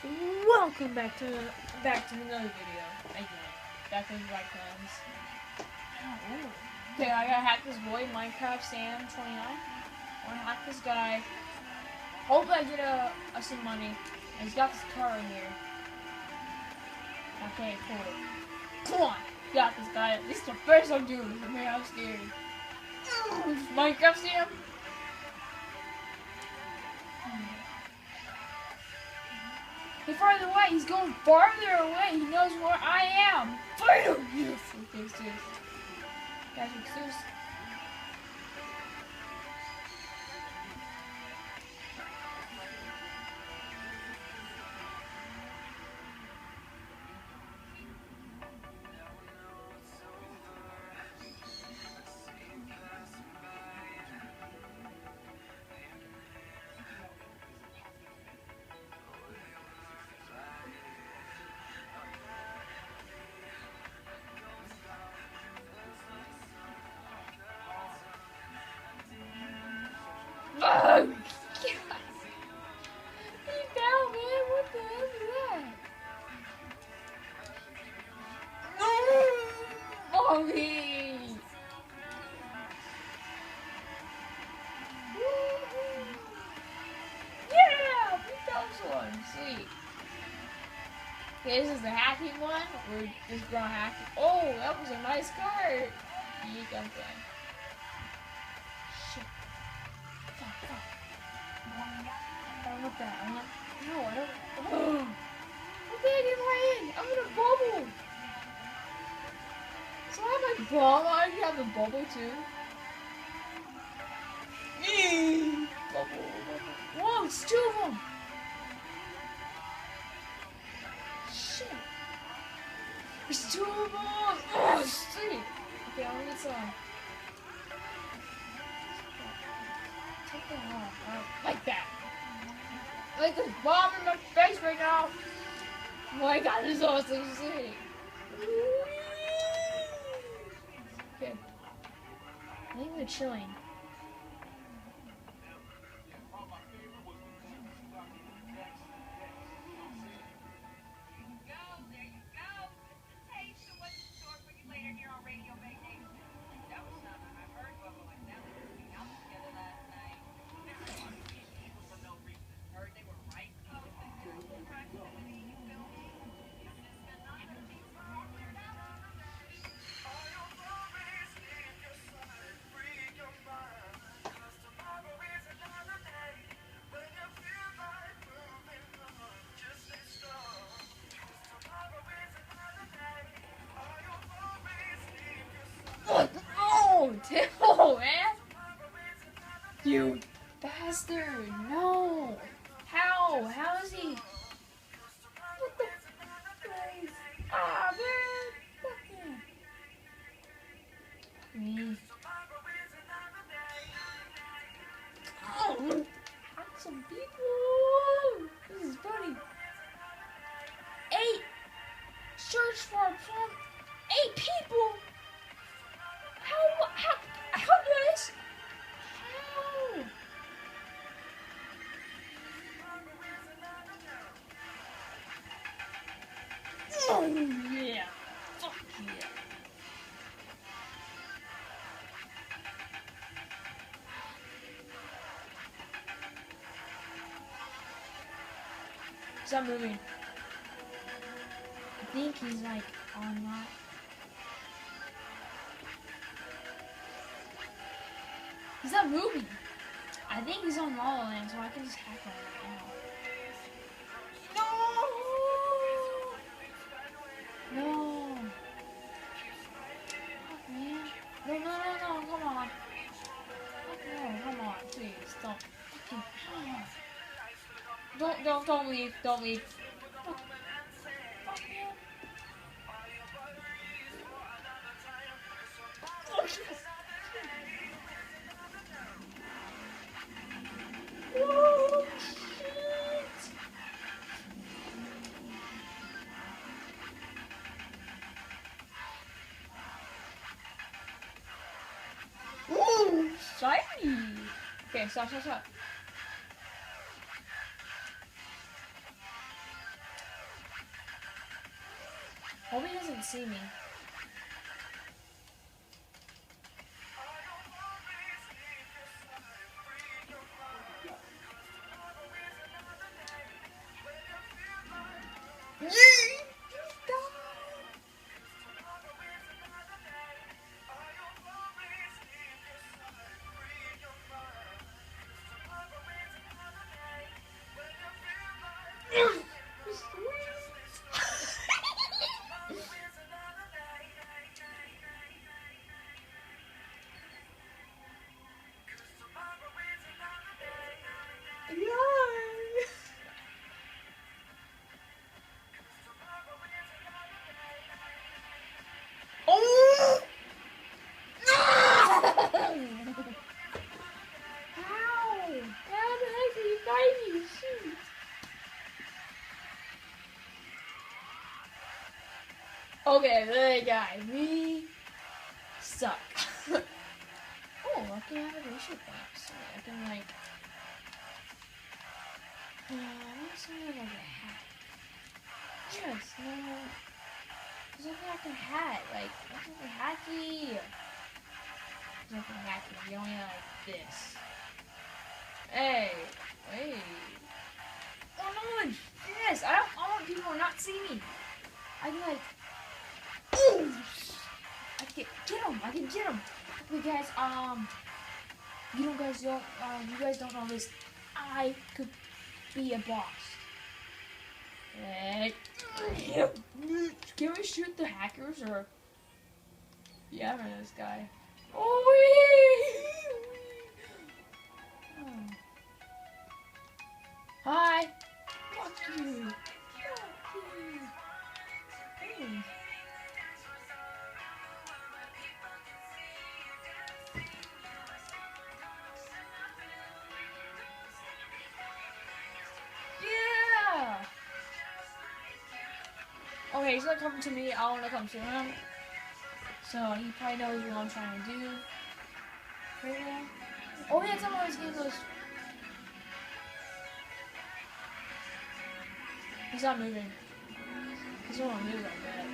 Welcome back to another video. Again, back with White Clowns. Okay, I gotta hack this boy, Minecraft Sam 29. I wanna hack this guy. Hope I get some money. And he's got this car right here. Okay, cool. Come on, got this guy. This is the first I'm doing. Man, I'm scared. Minecraft Sam. He's farther away. He's going farther away. He knows where I am. Fight him! Yes. Okay, serious. Guys, we're serious. Oh, God. He fell, man. What the hell is that? No! Mommy! Yeah! We those one. Sweet. Okay, this is the hacking one. We're just gonna hack it. Oh, that was a nice card. Yeek, I'm done. Shit. Fuck. I don't want that. No, I don't. Oh. What did I get my in? I'm in a bubble. So I have my bomb. I already have the bubble too. Bubble. Whoa, it's two of them. Shit. There's two of them. Oh, sweet. Okay, I'll need some. Take that off. Like that. Like this bomb in my face right now. Oh my god, this is awesome sick. Okay. I think they're chilling. Oh, man! You bastard! No! How? How is he? What the f***? Ah, man! Fuck me. Oh! Hack some people! This is funny. 8! Search for a plum. 8 people! How does? How? Oh yeah! Fuck yeah! He's not moving. I think he's like on that. He's not moving. I think he's on La La Land, so I can just hack him right now. No! Fuck, man. No, come on. Fuck no, come on, please, don't. Don't leave, don't leave. Fuck, man. Oh, shit. Oh, shit. Ooh, shiny. Okay, stop. Hope he doesn't see me. Oh! How? How the heck are you fighting? Shoot. Okay, that guy. We suck. Oh, lucky I have a ratio point. So I can like. What's something like a hat? Yes, no. There's something like a hat. Like, what's something hacky? Something hacky. You only like this. Hey, wait. Oh no, yes. I want people to not see me. I can like. Ooh! I can get him. I can get him. Okay, guys. You guys don't know this. I could be a boss. Can we shoot the hackers or? Yeah, I remember this guy. Oh, hi. Fuck you. Fuck you. Hey. Yeah. Okay, he's not coming to me. I want to come to him. So he probably knows what I'm trying to do. Right now. Oh yeah, someone always gave those. He's not moving. He's not moving like that.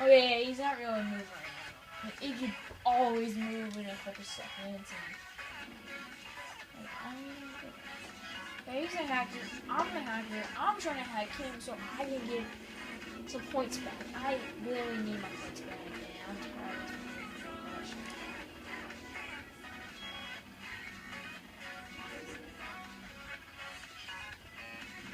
Oh yeah, he's not really moving right now. Like, he could always move in a couple seconds. And, he's a hacker. I'm a hacker. I'm trying to hack him so I can get some points back. I really need my points back. And I'm tired of this.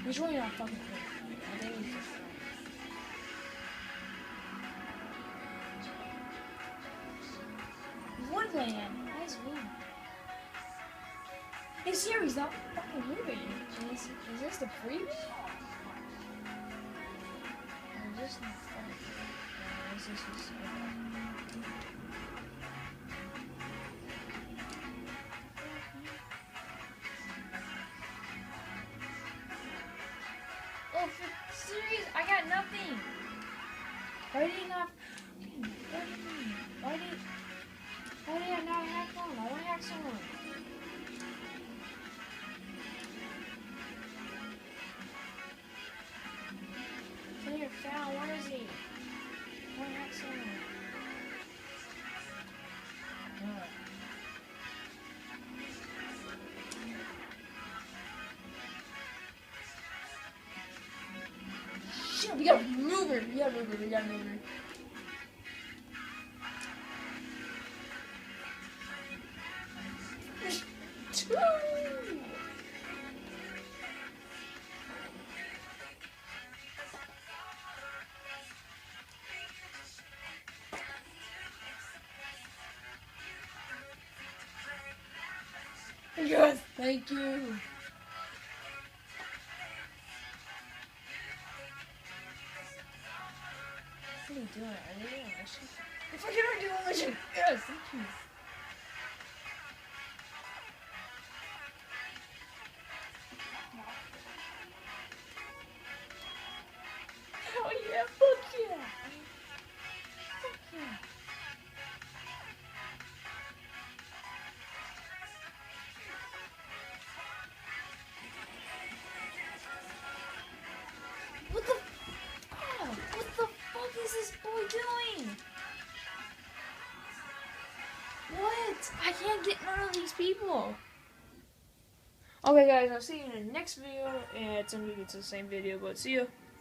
He's really not fucking good. I think he's just Woodland. Nice win. Hey Siri, he's not fucking moving. Is this the freebie? Or is this not funny? Or is this just oh, for serious? I got nothing. Why did he not? Why did I not hack someone? I want to hack someone. Player found. Where is he? I want to hack someone. Shit, we gotta move her. We gotta move her. We gotta move her. Yes, thank you. What are you doing? Are they doing a mission? If I can do a mission! Yes, thank you. Oh yeah, fuck yeah! Fuck yeah. I can't get none of these people. Okay, guys, I'll see you in the next video. And it's the same video, but see you.